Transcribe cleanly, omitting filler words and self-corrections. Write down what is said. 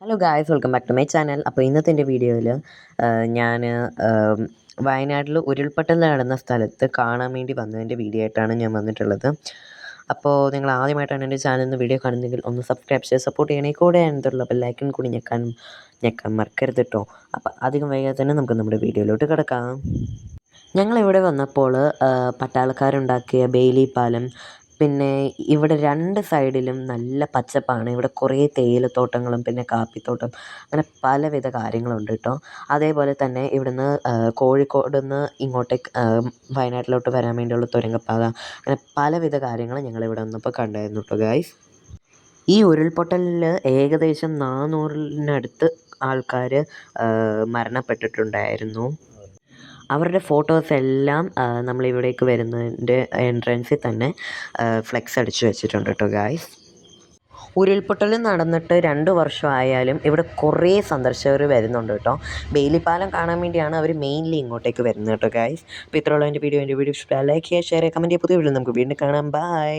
Hello guys, welcome back to my channel. അപ്പോൾ ഇന്നത്തെ എൻ്റെ വീഡിയോയിൽ ഞാൻ വയനാട്ടിൽ ഉരുൾപൊട്ടൽ നടന്ന സ്ഥലത്ത് കാണാൻ വേണ്ടി വന്നതിൻ്റെ വീഡിയോ ആയിട്ടാണ് ഞാൻ വന്നിട്ടുള്ളത്. അപ്പോൾ നിങ്ങൾ ആദ്യമായിട്ടാണ് എൻ്റെ ചാനലിൽ നിന്ന് വീഡിയോ കാണുന്നതെങ്കിൽ ഒന്ന് സബ്സ്ക്രൈബ് ചെയ്ത് സപ്പോർട്ട് ചെയ്യണേ. കൂടെ എന്തുള്ള ബെല്ലൈക്കൺ കൂടി ഞെക്കാൻ മറക്കരുത് കേട്ടോ. അപ്പോൾ അധികം വൈകാതെ തന്നെ നമുക്ക് നമ്മുടെ വീഡിയോയിലോട്ട് കിടക്കാം. ഞങ്ങളിവിടെ വന്നപ്പോൾ പട്ടാളക്കാരുണ്ടാക്കിയ ബെയിലി പാലം, പിന്നെ ഇവിടെ രണ്ട് സൈഡിലും നല്ല പച്ചപ്പാണ്. ഇവിടെ കുറേ തേയിലത്തോട്ടങ്ങളും പിന്നെ കാപ്പിത്തോട്ടം, അങ്ങനെ പലവിധ കാര്യങ്ങളുണ്ട് കേട്ടോ. അതേപോലെ തന്നെ ഇവിടുന്ന് കോഴിക്കോട് നിന്ന് ഇങ്ങോട്ടേക്ക് വയനാട്ടിലോട്ട് വരാൻ വേണ്ടിയുള്ള തുരങ്കപ്പാത, അങ്ങനെ പലവിധ കാര്യങ്ങൾ ഞങ്ങളിവിടെ വന്നപ്പോൾ കണ്ടായിരുന്നു കേട്ടോ ഗായ്സ്. ഈ ഉരുൾപൊട്ടലിൽ ഏകദേശം 400-നടുത്ത് ആൾക്കാർ മരണപ്പെട്ടിട്ടുണ്ടായിരുന്നു. അവരുടെ ഫോട്ടോസ് എല്ലാം നമ്മളിവിടേക്ക് വരുന്നതിൻ്റെ എൻട്രൻസിൽ തന്നെ ഫ്ലെക്സ് അടിച്ചു വെച്ചിട്ടുണ്ട് കേട്ടോ ഗായ്സ്. ഉരുൾപൊട്ടൽ നടന്നിട്ട് 2 വർഷമായാലും ഇവിടെ കുറേ സന്ദർശകർ വരുന്നുണ്ട് കേട്ടോ. ബെയിലിപ്പാലം കാണാൻ വേണ്ടിയാണ് അവർ മെയിൻലി ഇങ്ങോട്ടേക്ക് വരുന്നത് കേട്ടോ ഗായ്സ്. അപ്പോൾ ഇത്രയുള്ള എൻ്റെ വീഡിയോ ഇഷ്ടമായി ലൈക്ക് ചെയ്യുക, ഷെയർ ചെയ്യുക, കമൻറ്റ് ചെയ്യുക. പുതിയ വീഡിയോ നമുക്ക് വീണ്ടും കാണാം. ബൈ.